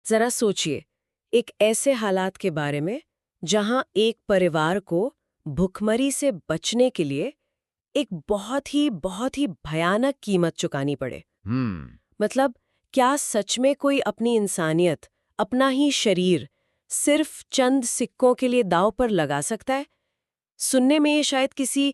जरा सोचिए, एक ऐसे हालात के बारे में जहां एक परिवार को भुखमरी से बचने के लिए एक बहुत ही भयानक कीमत चुकानी पड़े। हम्म। मतलब, क्या सच में कोई अपनी इंसानियत, अपना ही शरीर सिर्फ चंद सिक्कों के लिए दांव पर लगा सकता है? सुनने में ये शायद किसी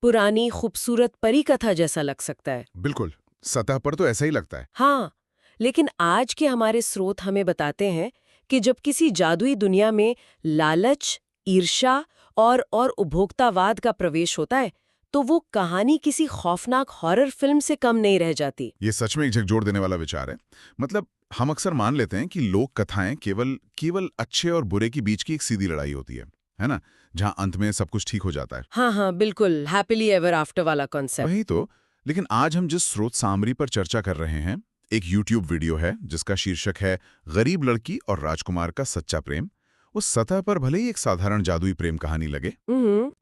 पुरानी खूबसूरत परी कथा जैसा लग सकता है। बिल्कुल, सतह पर तो ऐसा ही लगता है। हाँ, लेकिन आज के हमारे स्रोत हमें बताते हैं कि जब किसी जादुई दुनिया में लालच, ईर्ष्या और उपभोक्तावाद का प्रवेश होता है, तो वो कहानी किसी खौफनाक हॉरर फिल्म से कम नहीं रह जाती। ये सच में एक झकझोर देने वाला विचार है। मतलब हम अक्सर मान लेते हैं कि लोक कथाएं केवल केवल अच्छे और बुरे के बीच की एक सीधी लड़ाई होती है ना, जहां अंत में सब कुछ ठीक हो जाता है। हाँ, बिल्कुल, हैप्पीली एवर आफ्टर वाला कॉन्सेप्ट। वही तो। लेकिन आज हम जिस स्रोत सामरी पर चर्चा कर रहे हैं, एक YouTube वीडियो है जिसका शीर्षक है गरीब लड़की और राजकुमार का सच्चा प्रेम। उस सतह पर भले ही एक साधारण जादुई प्रेम कहानी लगे,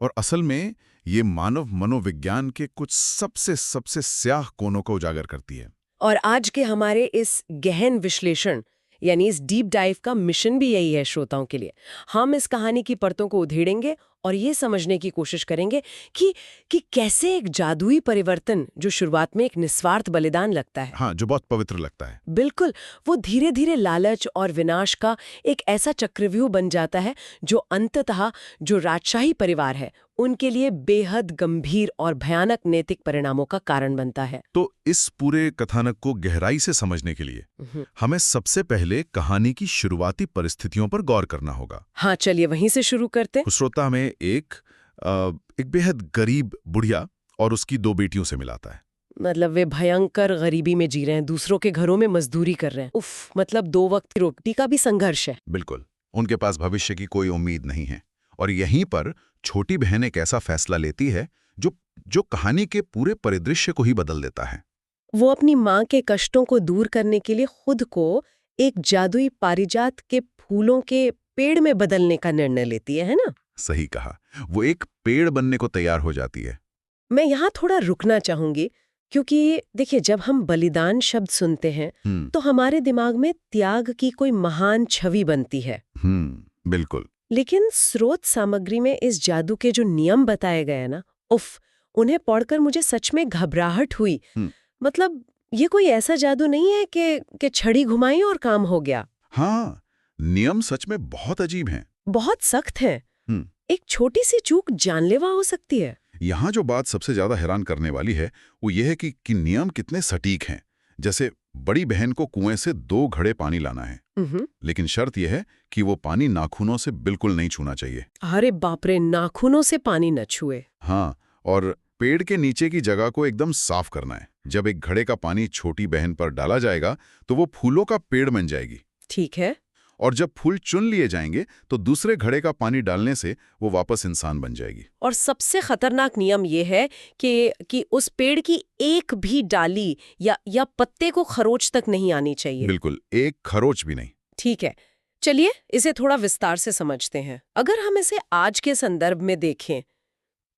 और असल में ये मानव मनोविज्ञान के कुछ सबसे सबसे स्याह कोनों को उजागर करती है। और आज के हमारे इस गहन विश्लेषण यानी इस डीप डाइव का मिशन भी यही है श्रोताओं के लिए। हम इस कहानी की परतों को उधेड़ेंगे और ये समझने की कोशिश करेंगे कि कैसे एक जादुई परिवर्तन जो शुरुआत में एक निस्वार्थ बलिदान लगता है, हाँ, जो बहुत पवित्र लगता है, बिल्कुल, वो धीरे धीरे लालच और विनाश का एक ऐसा चक्रव्यूह बन जाता है जो अंततः जो राजशाही परिवार है उनके लिए बेहद गंभीर और भयानक नैतिक परिणामों का कारण बनता है। तो इस पूरे कथानक को गहराई से समझने के लिए हमें सबसे पहले कहानी की शुरुआती परिस्थितियों पर गौर करना होगा। हाँ, चलिए वहीं से शुरू करते हैं। श्रोता में एक बेहद गरीब बुढ़िया और उसकी 2 बेटियों से मिलाता है। मतलब वे भयंकर गरीबी में जी रहे हैं, दूसरों के घरों में मजदूरी कर रहे हैं। उफ, मतलब 2 वक्त की रोटी का भी संघर्ष है। बिल्कुल, उनके पास भविष्य की कोई उम्मीद नहीं है। और यहीं पर छोटी बहन एक ऐसा फैसला लेती है जो कहानी के पूरे परिदृश्य को ही बदल देता है। वो अपनी माँ के कष्टों को दूर करने के लिए खुद को एक जादुई पारिजात के फूलों के पेड़ में बदलने का निर्णय लेती है ना? सही कहा, वो एक पेड़ बनने को तैयार हो जाती है। मैं यहाँ थोड़ा रुकना चाहूंगी, क्योंकि देखिए, जब हम बलिदान शब्द सुनते हैं तो हमारे दिमाग में त्याग की कोई महान छवि बनती है। बिल्कुल। लेकिन स्रोत सामग्री में इस जादू के जो नियम बताए गए ना, उफ, उन्हें पढ़कर मुझे सच में घबराहट हुई। मतलब, ये कोई ऐसा जादू नहीं है कि छड़ी घुमाई और काम हो गया। हाँ, नियम सच में बहुत अजीब हैं। बहुत सख्त हैं। एक छोटी सी चूक जानलेवा हो सकती है। यहाँ जो बात सबसे ज्यादा हैरान करने वाली है वो ये है कि नियम कितने सटीक हैं। जैसे बड़ी बहन को कुएं से 2 घड़े पानी लाना है, लेकिन शर्त यह है कि वो पानी नाखूनों से बिल्कुल नहीं छूना चाहिए। अरे बाप रे, नाखूनों से पानी न छुए। हाँ, और पेड़ के नीचे की जगह को एकदम साफ करना है। जब एक घड़े का पानी छोटी बहन पर डाला जाएगा तो वो फूलों का पेड़ बन जाएगी। ठीक है। और जब फूल चुन लिए जाएंगे तो दूसरे घड़े का पानी डालने से वो वापस इंसान बन जाएगी। और सबसे खतरनाक नियम ये है कि उस पेड़ की एक भी डाली या पत्ते को खरोच तक नहीं आनी चाहिए। बिल्कुल, एक खरोच भी नहीं। ठीक है, चलिए इसे थोड़ा विस्तार से समझते हैं। अगर हम इसे आज के संदर्भ में देखें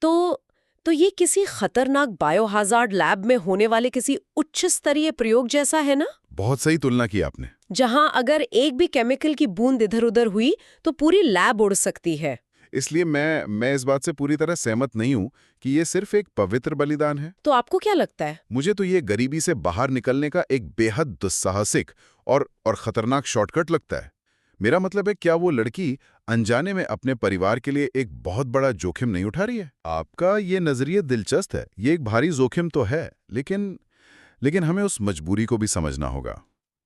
तो ये किसी खतरनाक बायोहाजार्ड लैब में होने वाले किसी उच्च स्तरीय प्रयोग जैसा है ना? बहुत सही तुलना की आपने। जहां अगर एक भी केमिकल की बूंद इधर-उधर हुई तो पूरी लैब उड़ सकती है। इसलिए मैं इस बात से पूरी तरह सहमत नहीं हूं कि ये सिर्फ एक पवित्र बलिदान है। तो आपको क्या लगता है? मुझे तो ये गरीबी से बाहर निकलने का एक बेहद दुस्साहसिक और खतरनाक शॉर्टकट लगता है। मेरा मतलब है, क्या वो लड़की अनजाने में अपने परिवार के लिए एक बहुत बड़ा जोखिम नहीं उठा रही है? आपका ये नजरिया दिलचस्प है। ये एक भारी जोखिम तो है, लेकिन हमें उस मजबूरी को भी समझना होगा।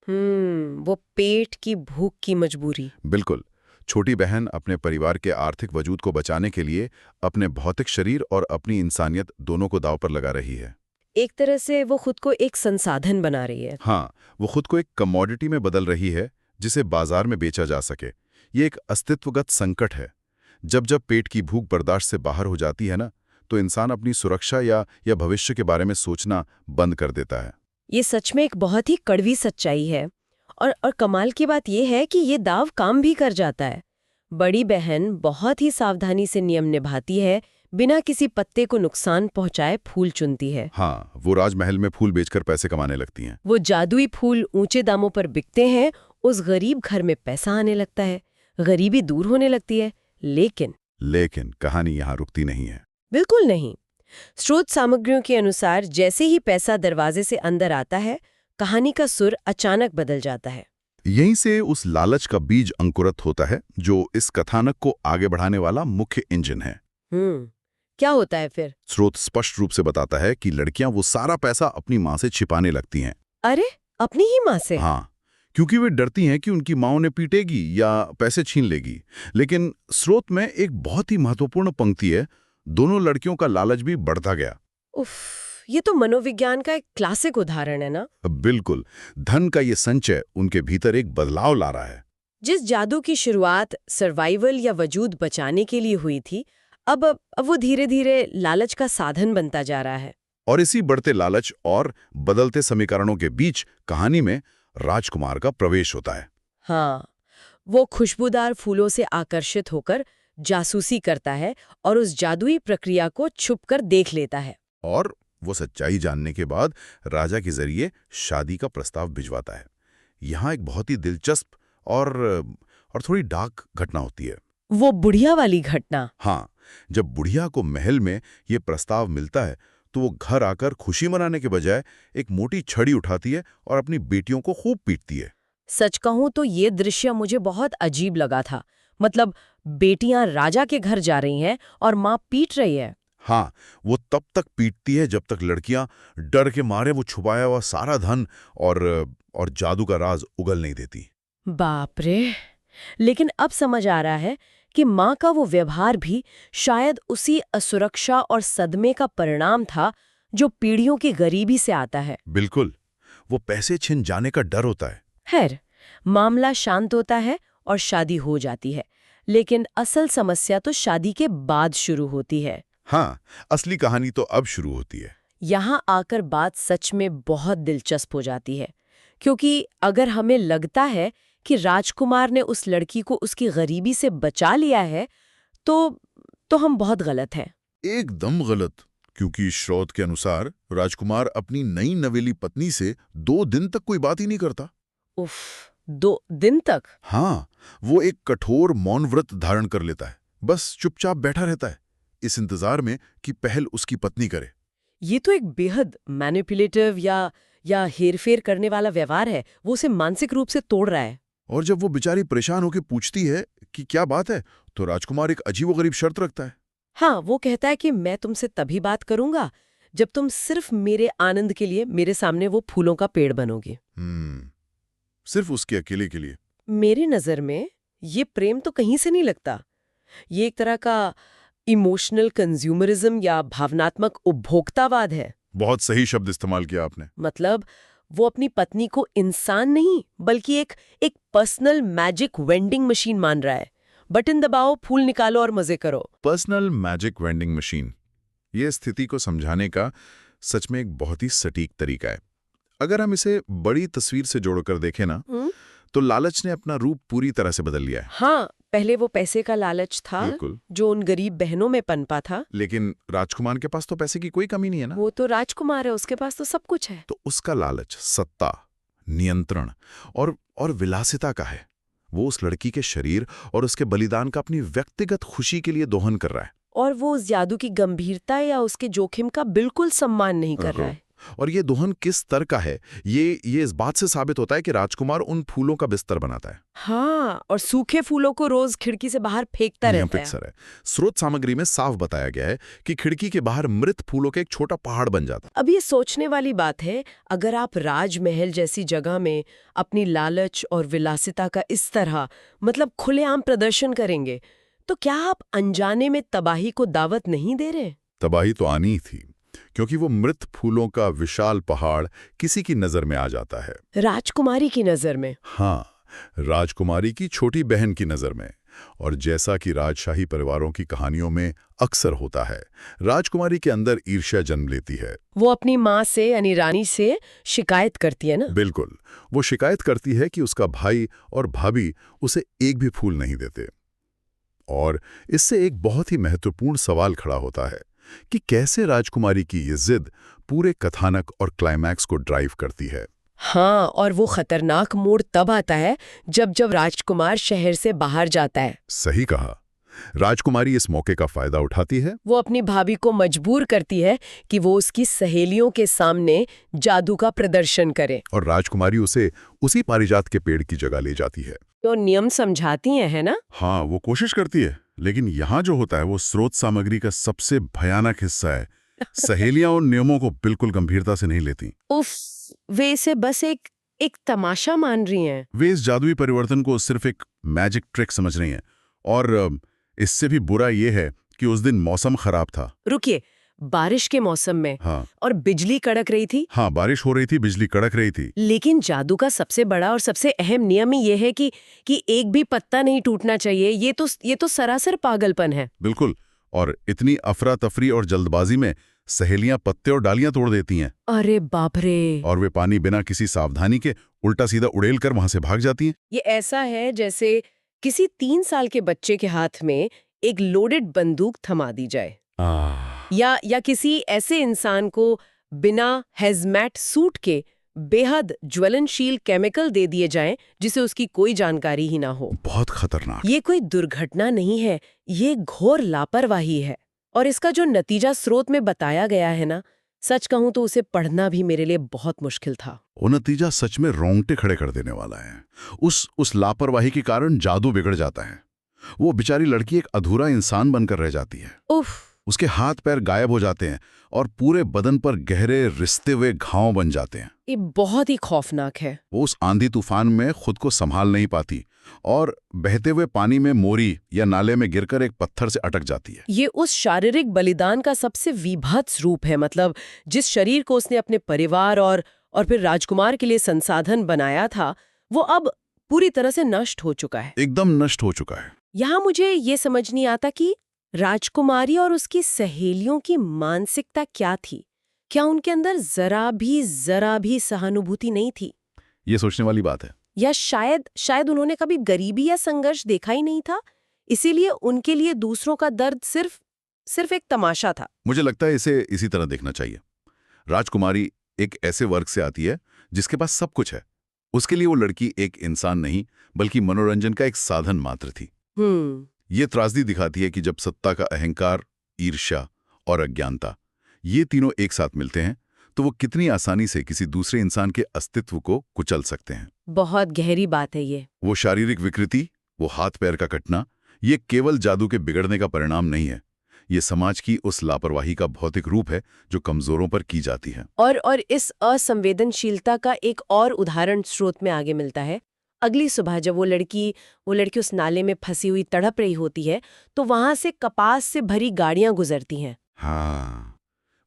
वो पेट की भूख की मजबूरी। बिल्कुल। छोटी बहन अपने परिवार के आर्थिक वजूद को बचाने के लिए अपने भौतिक शरीर और अपनी इंसानियत दोनों को दांव पर लगा रही है। एक तरह से वो खुद को एक संसाधन बना रही है। हाँ, वो खुद को एक कमोडिटी में बदल रही है जिसे बाजार में बेचा जा सके। ये एक अस्तित्वगत संकट है। जब पेट की भूख बर्दाश्त से बाहर हो जाती है ना, तो इंसान अपनी सुरक्षा या भविष्य के बारे में सोचना बंद कर देता है। ये सच में एक बहुत ही कड़वी सच्चाई है। और कमाल की बात यह है कि ये दाव काम भी कर जाता है। बड़ी बहन बहुत ही सावधानी से नियम निभाती है, बिना किसी पत्ते को नुकसान पहुंचाए फूल चुनती है। हाँ, वो राजमहल में फूल बेचकर पैसे कमाने लगती हैं। वो जादुई फूल ऊंचे दामों पर बिकते हैं, उस गरीब घर में पैसा आने लगता है, गरीबी दूर होने लगती है। लेकिन कहानी यहाँ रुकती नहीं है। बिल्कुल नहीं। स्रोत सामग्रियों के अनुसार जैसे ही पैसा दरवाजे से अंदर आता है, कहानी का सुर अचानक बदल जाता है। यहीं से उस लालच का बीज अंकुरित होता है जो इस कथानक को आगे बढ़ाने वाला मुख्य इंजन है। क्या होता है फिर? स्रोत स्पष्ट रूप से बताता है कि लड़कियां वो सारा पैसा अपनी माँ से छिपाने लगती हैं। अरे, अपनी ही माँ से? हाँ, क्योंकि वे डरती हैं कि उनकी माँ उन्हें पीटेगी या पैसे छीन लेगी। लेकिन स्रोत में एक बहुत ही महत्वपूर्ण पंक्ति है, दोनों लड़कियों का लालच भी बढ़ता गया। उफ, ये तो मनोविज्ञान का एक क्लासिक उदाहरण है ना? बिल्कुल, धन का ये संचय उनके भीतर एक बदलाव ला रहा है। जिस जादू की शुरुआत सर्वाइवल या वजूद बचाने के लिए हुई थी, अब वो धीरे धीरे लालच का साधन बनता जा रहा है। और इसी बढ़ते लालच और बदलते समीकरणों के बीच कहानी में राजकुमार का प्रवेश होता है। हाँ, वो खुशबूदार फूलों से आकर्षित होकर जासूसी करता है और उस जादुई प्रक्रिया को छुपकर देख लेता है। और वो सच्चाई जानने के बाद राजा के जरिए शादी का प्रस्ताव भिजवाता है। यहाँ एक बहुत ही दिलचस्प और थोड़ी डार्क घटना होती है। वो बुढ़िया वाली घटना? हाँ, जब बुढ़िया को महल में ये प्रस्ताव मिलता है तो वो घर आकर खुशी मनाने के बजाय एक मोटी छड़ी उठाती है और अपनी बेटियों को खूब पीटती है। सच कहूं तो ये दृश्य मुझे बहुत अजीब लगा था। मतलब, बेटियां राजा के घर जा रही हैं और माँ पीट रही है। हाँ, वो तब तक पीटती है जब तक लड़कियां डर के मारे वो छुपाया हुआ सारा धन और जादू का राज उगल नहीं देती। बाप रे! लेकिन अब समझ आ रहा है कि माँ का वो व्यवहार भी शायद उसी असुरक्षा और सदमे का परिणाम था जो पीढ़ियों की गरीबी से आता है। बिल्कुल, वो पैसे छिन जाने का डर होता है। खैर, मामला शांत होता है और शादी हो जाती है। लेकिन असल समस्या तो शादी के बाद शुरू होती है। हाँ, असली कहानी तो अब शुरू होती है। यहाँ आकर बात सच में बहुत दिलचस्प हो जाती है, क्योंकि अगर हमें लगता है कि राजकुमार ने उस लड़की को उसकी गरीबी से बचा लिया है, तो हम बहुत गलत हैं। एकदम गलत, क्योंकि स्रोत के अनुसार राजकुमार अपनी नई नवेली पत्नी से 2 दिन तक कोई बात ही नहीं करता। उफ, 2 दिन तक? हाँ, वो एक कठोर मौन व्रत धारण कर लेता है, बस चुपचाप बैठा रहता है, इस इंतजार में कि पहल उसकी पत्नी करे। ये तो एक बेहद मैनिपुलेटिव या हेरफेर करने वाला व्यवहार है। वो उसे मानसिक रूप से तोड़ रहा है। और जब वो बेचारी परेशान होकर पूछती है कि क्या बात है, तो राजकुमार एक अजीबोगरीब शर्त रखता है। हाँ, वो कहता है कि मैं तुमसे तभी बात करूंगा जब तुम सिर्फ मेरे आनंद के लिए मेरे सामने वो फूलों का पेड़ बनोगी। सिर्फ उसके अकेले के लिए। मेरी नजर में ये प्रेम तो कहीं से नहीं लगता। ये एक तरह का इमोशनल कंज्यूमरिज्म या भावनात्मक उपभोक्तावाद है। बहुत सही शब्द इस्तेमाल किया आपने। मतलब, वो अपनी पत्नी को इंसान नहीं बल्कि एक पर्सनल मैजिक वेंडिंग मशीन मान रहा है। बटन दबाओ, फूल निकालो और मजे करो। पर्सनल मैजिक वेंडिंग मशीन, ये स्थिति को समझाने का सच में एक बहुत ही सटीक तरीका है। अगर हम इसे बड़ी तस्वीर से जोड़कर देखें ना, तो लालच ने अपना रूप पूरी तरह से बदल लिया है। हाँ, पहले वो पैसे का लालच था जो उन गरीब बहनों में पनपा था। लेकिन राजकुमार के पास तो पैसे की कोई कमी नहीं है ना। वो तो राजकुमार है, उसके पास तो सब कुछ है। तो उसका लालच सत्ता, नियंत्रण और विलासिता का है। वो उस लड़की के शरीर और उसके बलिदान का अपनी व्यक्तिगत खुशी के लिए दोहन कर रहा है। और वो उस जादू की गंभीरता या उसके जोखिम का बिल्कुल सम्मान नहीं कर रहा है। और ये दोहन किस स्तर का है, ये इस बात से साबित होता है कि राजकुमार उन फूलों का बिस्तर बनाता है। हाँ, और सूखे फूलों को रोज खिड़की से बाहर फेंकता रहता है। स्रोत सामग्री में साफ बताया गया है कि खिड़की के बाहर मृत फूलों के एक छोटा पहाड़ बन जाता है। अब ये सोचने वाली बात है, अगर आप राजमहल जैसी जगह में अपनी लालच और विलासिता का इस तरह मतलब खुलेआम प्रदर्शन करेंगे, तो क्या आप अनजाने में तबाही को दावत नहीं दे रहे? तबाही तो आनी थी, क्योंकि वो मृत फूलों का विशाल पहाड़ किसी की नजर में आ जाता है। राजकुमारी की नजर में? हाँ, राजकुमारी की छोटी बहन की नजर में। और जैसा कि राजशाही परिवारों की कहानियों में अक्सर होता है, राजकुमारी के अंदर ईर्ष्या जन्म लेती है। वो अपनी माँ से यानी रानी से शिकायत करती है ना? बिल्कुल, वो शिकायत करती है कि उसका भाई और भाभी उसे एक भी फूल नहीं देते। और इससे एक बहुत ही महत्वपूर्ण सवाल खड़ा होता है कि कैसे राजकुमारी की ये जिद पूरे कथानक और क्लाइमैक्स को ड्राइव करती है। हाँ, और वो खतरनाक मोड़ तब आता है जब जब राजकुमार शहर से बाहर जाता है। सही कहा। राजकुमारी इस मौके का फायदा उठाती है। वो अपनी भाभी को मजबूर करती है कि वो उसकी सहेलियों के सामने जादू का प्रदर्शन करे। और राजकुमारी उसे उसी पारिजात के पेड़ की जगह ले जाती है। तो नियम समझाती है ना? हाँ, वो कोशिश करती है, लेकिन यहाँ जो होता है वो स्रोत सामग्री का सबसे भयानक हिस्सा है। सहेलियां उन नियमों को बिल्कुल गंभीरता से नहीं लेती। उफ, वे इसे बस एक तमाशा मान रही हैं। वे इस जादुई परिवर्तन को सिर्फ एक मैजिक ट्रिक समझ रही हैं। और इससे भी बुरा ये है कि उस दिन मौसम खराब था। रुकिए, बारिश के मौसम में? हाँ और बिजली कड़क रही थी। हाँ, बारिश हो रही थी, बिजली कड़क रही थी। लेकिन जादू का सबसे बड़ा और सबसे अहम नियम ही ये है कि एक भी पत्ता नहीं टूटना चाहिए। ये तो सरासर पागलपन है। बिल्कुल। और इतनी अफरा तफरी और जल्दबाजी में सहेलियां पत्ते और डालियां तोड़ देती हैं। अरे बाप रे! और वे पानी बिना किसी सावधानी के उल्टा सीधा उड़ेल कर वहां से भाग जाती हैं। ये ऐसा है जैसे किसी 3 साल के बच्चे के हाथ में एक लोडेड बंदूक थमा दी जाए। या किसी ऐसे इंसान को बिना हैजमैट सूट के बेहद ज्वलनशील केमिकल दे दिए जाएं जिसे उसकी कोई जानकारी ही ना हो। बहुत खतरनाक। ये कोई दुर्घटना नहीं है, ये घोर लापरवाही है। और इसका जो नतीजा स्रोत में बताया गया है ना, सच कहूं तो उसे पढ़ना भी मेरे लिए बहुत मुश्किल था। वो नतीजा सच में रोंगटे खड़े कर देने वाला है। उस लापरवाही के कारण जादू बिगड़ जाता है। वो बेचारी लड़की एक अधूरा इंसान बनकर रह जाती है। उफ, उसके हाथ पैर गायब हो जाते हैं और पूरे बदन पर गहरे रिश्ते हुए घाव बन जाते हैं। ये बहुत ही खौफनाक है। वो उस आंधी तूफान में खुद को संभाल नहीं पाती और बहते हुए पानी में मोरी या नाले में गिरकर एक पत्थर से अटक जाती है। ये उस शारीरिक बलिदान का सबसे विभत्स रूप है। मतलब जिस शरीर को उसने अपने परिवार और फिर राजकुमार के लिए संसाधन बनाया था, वो अब पूरी तरह से नष्ट हो चुका है। एकदम नष्ट हो चुका है। यहाँ मुझे ये समझ नहीं आता कि राजकुमारी और उसकी सहेलियों की मानसिकता क्या थी। क्या उनके अंदर जरा भी सहानुभूति नहीं थी? ये सोचने वाली बात है। या शायद उन्होंने कभी गरीबी या संघर्ष देखा ही नहीं था, इसीलिए उनके लिए दूसरों का दर्द सिर्फ एक तमाशा था। मुझे लगता है इसे इसी तरह देखना चाहिए। राजकुमारी एक ऐसे वर्ग से आती है जिसके पास सब कुछ है। उसके लिए वो लड़की एक इंसान नहीं बल्कि मनोरंजन का एक साधन मात्र थी। ये त्रासदी दिखाती है कि जब सत्ता का अहंकार, ईर्ष्या और अज्ञानता ये तीनों एक साथ मिलते हैं तो वो कितनी आसानी से किसी दूसरे इंसान के अस्तित्व को कुचल सकते हैं। बहुत गहरी बात है ये। वो शारीरिक विकृति, वो हाथ पैर का कटना, ये केवल जादू के बिगड़ने का परिणाम नहीं है। ये समाज की उस लापरवाही का भौतिक रूप है जो कमजोरों पर की जाती है। और इस असंवेदनशीलता का एक और उदाहरण स्रोत में आगे मिलता है। अगली सुबह जब वो लड़की उस नाले में फंसी हुई तड़प रही होती है, तो वहां से कपास से भरी गाड़ियां गुजरती हैं। हाँ,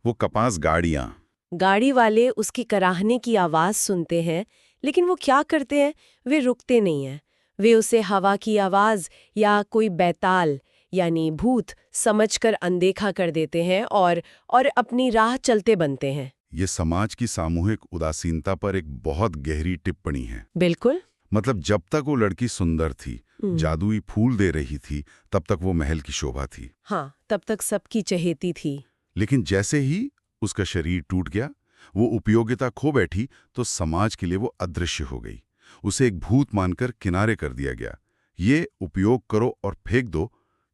वो कपास गाड़ियां। गाड़ी वाले उसकी कराहने की आवाज सुनते हैं, लेकिन वो क्या करते हैं? वे रुकते नहीं हैं। वे उसे हवा की आवाज या कोई बैताल यानी भूत समझकर अनदेखा कर देते हैं और अपनी राह चलते बनते हैं। ये समाज की सामूहिक उदासीनता पर एक बहुत गहरी टिप्पणी है। बिल्कुल। मतलब जब तक वो लड़की सुंदर थी, जादुई फूल दे रही थी, तब तक वो महल की शोभा थी। हाँ, तब तक सबकी चहेती थी। लेकिन जैसे ही उसका शरीर टूट गया, वो उपयोगिता खो बैठी, तो समाज के लिए वो अदृश्य हो गई। उसे एक भूत मानकर किनारे कर दिया गया। ये उपयोग करो और फेंक दो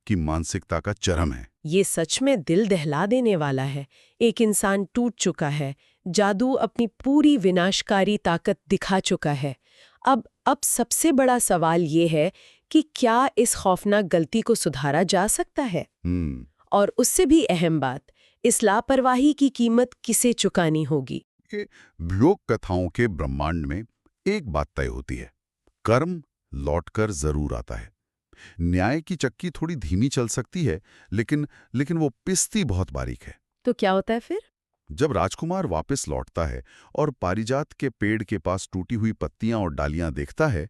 की मानसिकता का चरम है। ये सच में दिल दहला देने वाला है। एक इंसान टूट चुका है, जादू अपनी पूरी विनाशकारी ताकत दिखा चुका है। अब सबसे बड़ा सवाल ये है कि क्या इस खौफनाक गलती को सुधारा जा सकता है? और उससे भी अहम बात, इस लापरवाही की कीमत किसे चुकानी होगी? लोक कथाओं के ब्रह्मांड में एक बात तय होती है, कर्म लौटकर जरूर आता है। न्याय की चक्की थोड़ी धीमी चल सकती है, लेकिन वो पिसती बहुत बारीक है। तो क्या होता है फिर? जब राजकुमार वापस लौटता है और पारिजात के पेड़ के पास टूटी हुई पत्तियां और डालियां देखता है,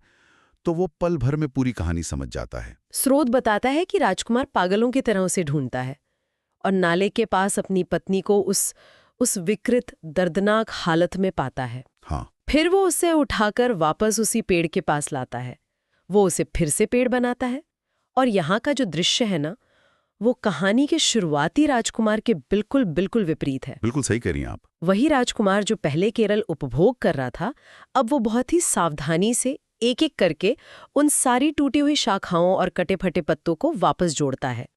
तो वो पल भर में पूरी कहानी समझ जाता है। स्रोत बताता है कि राजकुमार पागलों की तरह उसे ढूंढता है और नाले के पास अपनी पत्नी को उस विकृत दर्दनाक हालत में पाता है। हाँ। फिर वो उसे उठाकर वापस उसी पेड़ के पास लाता है। वो उसे फिर से पेड़ बनाता है और यहाँ का जो दृश्य है ना, वो कहानी के शुरुआती राजकुमार के बिल्कुल बिल्कुल विपरीत है। बिल्कुल सही कह रही हैं आप। वही राजकुमार जो पहले केरल उपभोग कर रहा था, अब वो बहुत ही सावधानी से एक एक करके उन सारी टूटी हुई शाखाओं और कटे फटे पत्तों को वापस जोड़ता है।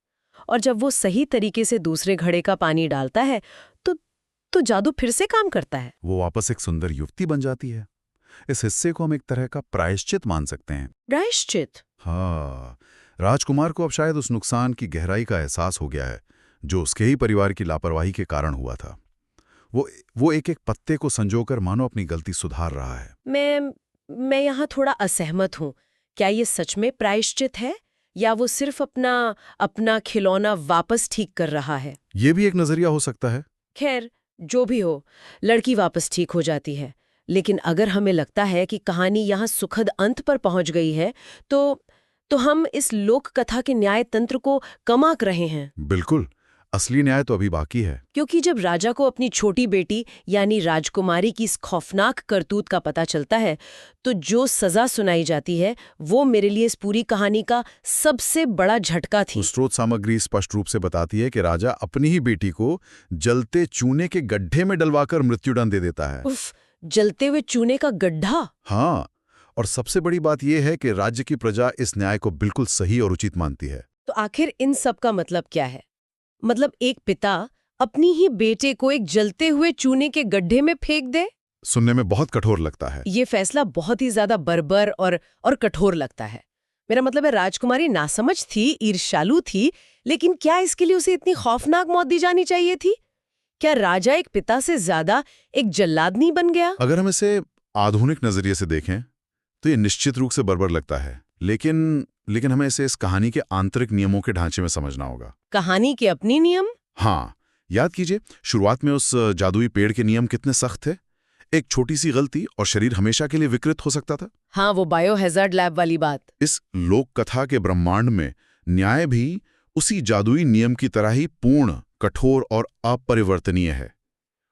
और जब वो सही तरीके से दूसरे घड़े का पानी डालता है तो जादू फिर से काम करता है। वो वापस एक सुंदर युवती बन जाती है। इस हिस्से को हम एक तरह का प्रायश्चित मान सकते हैं। प्रायश्चित? हाँ, राजकुमार को अब शायद उस नुकसान की गहराई का एहसास हो गया है जो उसके ही परिवार की लापरवाही के कारण हुआ था। वो एक एक पत्ते को संजोकर मानो अपनी गलती सुधार रहा है। मैं यहाँ थोड़ा असहमत हूँ। क्या ये सच में प्रायश्चित है या वो सिर्फ अपना खिलौना वापस ठीक कर रहा है? ये भी एक नजरिया हो सकता है। खैर, जो भी हो, लड़की वापस ठीक हो जाती है। लेकिन अगर हमें लगता है कि कहानी यहाँ सुखद अंत पर पहुंच गई है तो हम इस लोक कथा के न्याय तंत्र को कम आंक रहे हैं। बिल्कुल, असली न्याय तो अभी बाकी है। क्योंकि जब राजा को अपनी छोटी बेटी यानी राजकुमारी की इस खौफनाक करतूत का पता चलता है तो जो सजा सुनाई जाती है वो मेरे लिए इस पूरी कहानी का सबसे बड़ा झटका थी। स्रोत सामग्री स्पष्ट रूप से बताती है कि राजा अपनी ही बेटी को जलते चूने के गड्ढे में डलवाकर मृत्युदंड दे देता है। उफ, जलते हुए चूने का गड्ढा? हाँ, और सबसे बड़ी बात यह है कि राज्य की प्रजा इस न्याय को बिल्कुल सही और उचित मानती है। तो आखिर इन सब का मतलब क्या है? मतलब एक पिता अपनी ही बेटे को एक जलते हुए चूने के गड्ढे में फेंक दे? सुनने में बहुत कठोर लगता है। ये फैसला बहुत ही ज्यादा बर्बर और कठोर लगता है। मेरा मतलब है राजकुमारी नासमझ थी, ईर्ष्यालु थी, लेकिन क्या इसके लिए उसे इतनी खौफनाक मौत दी जानी चाहिए थी? क्या राजा एक पिता से ज्यादा एक जल्लाद नहीं बन गया? अगर हम इसे आधुनिक नजरिए से देखें तो ये निश्चित रूप से बर्बर लगता है, लेकिन हमें इसे इस कहानी के आंतरिक नियमों के ढांचे में समझना होगा। कहानी के अपनी नियम? हाँ, याद कीजिए शुरुआत में उस जादुई पेड़ के नियम कितने सख्त थे। एक छोटी सी गलती और शरीर हमेशा के लिए विकृत हो सकता था। हाँ, वो बायोहैजार्ड लैब वाली बात। इस लोक कथा के ब्रह्मांड में न्याय भी उसी जादुई नियम की तरह ही पूर्ण, कठोर और अपरिवर्तनीय है।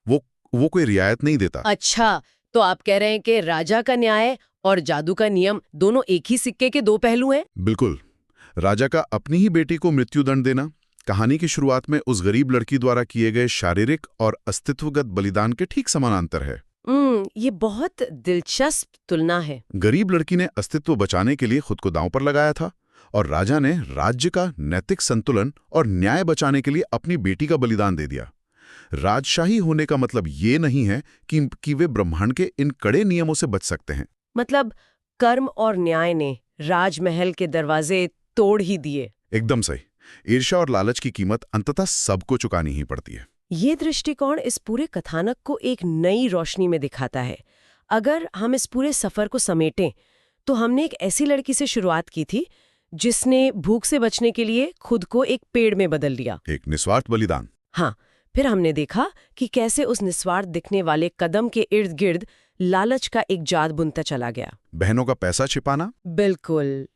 वो कोई रियायत नहीं देता। अच्छा, तो आप कह रहे हैं कि राजा का न्याय और जादू का नियम दोनों एक ही सिक्के के दो पहलू हैं? बिल्कुल। राजा का अपनी ही बेटी को मृत्युदंड देना कहानी की शुरुआत में उस गरीब लड़की द्वारा किए गए शारीरिक और अस्तित्वगत बलिदान के ठीक समानांतर है। ये बहुत दिलचस्प तुलना है। गरीब लड़की ने अस्तित्व बचाने के लिए खुद को दांव पर लगाया था और राजा ने राज्य का नैतिक संतुलन और न्याय बचाने के लिए अपनी बेटी का बलिदान दे दिया। राजशाही होने का मतलब ये नहीं है कि वे ब्रह्मांड के इन कड़े नियमों से बच सकते हैं। मतलब कर्म और न्याय ने राजमहल के दरवाजे तोड़ ही दिए। एकदम सही। ईर्ष्या और लालच की कीमत अंततः सबको चुकानी ही पड़ती है। ये दृष्टिकोण इस पूरे कथानक को एक नई रोशनी में दिखाता है। अगर हम इस पूरे सफर को समेटें तो हमने एक ऐसी लड़की से शुरुआत की थी जिसने भूख से बचने के लिए खुद को एक पेड़ में बदल दिया। एक निस्वार्थ बलिदान। हाँ, फिर हमने देखा कि कैसे उस निस्वार्थ दिखने वाले कदम के इर्द गिर्द लालच का एक जाल बुनता चला गया। बहनों का पैसा छिपाना? बिल्कुल।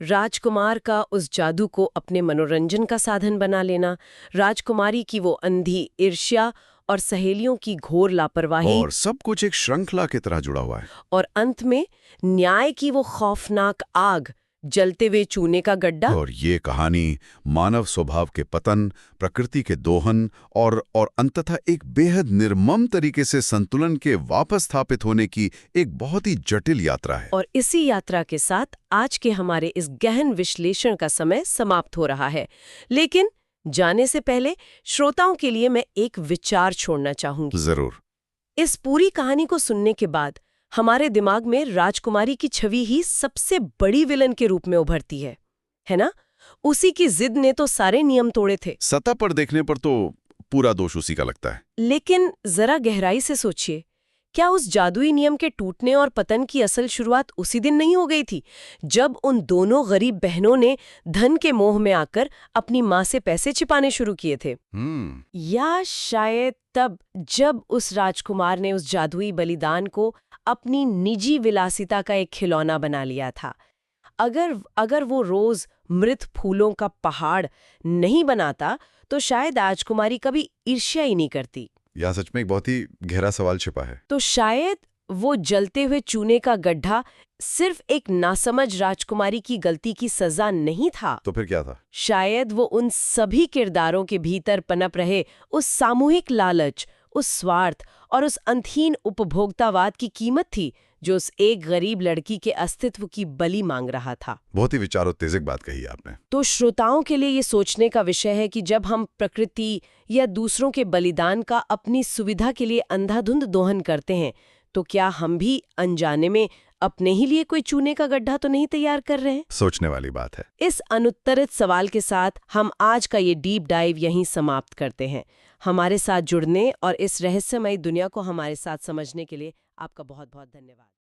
राजकुमार का उस जादू को अपने मनोरंजन का साधन बना लेना, राजकुमारी की वो अंधी ईर्ष्या और सहेलियों की घोर लापरवाही, और सब कुछ एक श्रृंखला की तरह जुड़ा हुआ है। और अंत में न्याय की वो खौफनाक आग, जलते हुए चूने का गड्ढा। और ये कहानी मानव स्वभाव के पतन, प्रकृति के दोहन और अंततः एक बेहद निर्मम तरीके से संतुलन के वापस स्थापित होने की एक बहुत ही जटिल यात्रा है। और इसी यात्रा के साथ आज के हमारे इस गहन विश्लेषण का समय समाप्त हो रहा है। लेकिन जाने से पहले श्रोताओं के लिए मैं एक विचार छोड़ना चाहूंगी। जरूर। इस पूरी कहानी को सुनने के बाद हमारे दिमाग में राजकुमारी की छवि ही सबसे बड़ी विलन के रूप में उभरती है ना? उसी की जिद ने तो सारे नियम तोड़े थे। सतह पर देखने पर तो पूरा दोष उसी का लगता है। लेकिन जरा गहराई से सोचिए, क्या उस जादुई नियम के टूटने और पतन की असल शुरुआत उसी दिन नहीं हो गई थी जब उन दोनों गरीब बहनों ने धन के मोह में आकर अपनी माँ से पैसे छिपाने शुरू किए थे? या शायद तब जब उस राजकुमार ने उस जादुई बलिदान को अपनी निजी विलासिता का एक खिलौना बना लिया था। अगर वो रोज मृत फूलों का पहाड़ नहीं बनाता तो शायद राजकुमारी कभी ईर्ष्या ही नहीं करती। यह सच में एक बहुत ही गहरा सवाल छिपा है। तो शायद वो जलते हुए चूने का गड्ढा सिर्फ एक नासमझ राजकुमारी की गलती की सजा नहीं था। तो फिर क्या था? शायद वो उन सभी किरदारों के भीतर पनप रहे उस सामूहिक लालच, उस स्वार्थ और उस अंतहीन उपभोक्तावाद की कीमत थी जो उस एक गरीब लड़की के अस्तित्व की बलि मांग रहा था। बहुत ही विचारोत्तेजक बात कही आपने। तो श्रोताओं के लिए ये सोचने का विषय है कि जब हम प्रकृति या दूसरों के बलिदान का अपनी सुविधा के लिए अंधाधुंध दोहन करते हैं, तो क्या हम भी अनजाने में अपने ही लिए कोई चूने का गड्ढा तो नहीं तैयार कर रहे हैं? सोचने वाली बात है। इस अनुत्तरित सवाल के साथ हम आज का ये डीप डाइव यहीं समाप्त करते हैं। हमारे साथ जुड़ने और इस रहस्यमयी दुनिया को हमारे साथ समझने के लिए आपका बहुत बहुत धन्यवाद।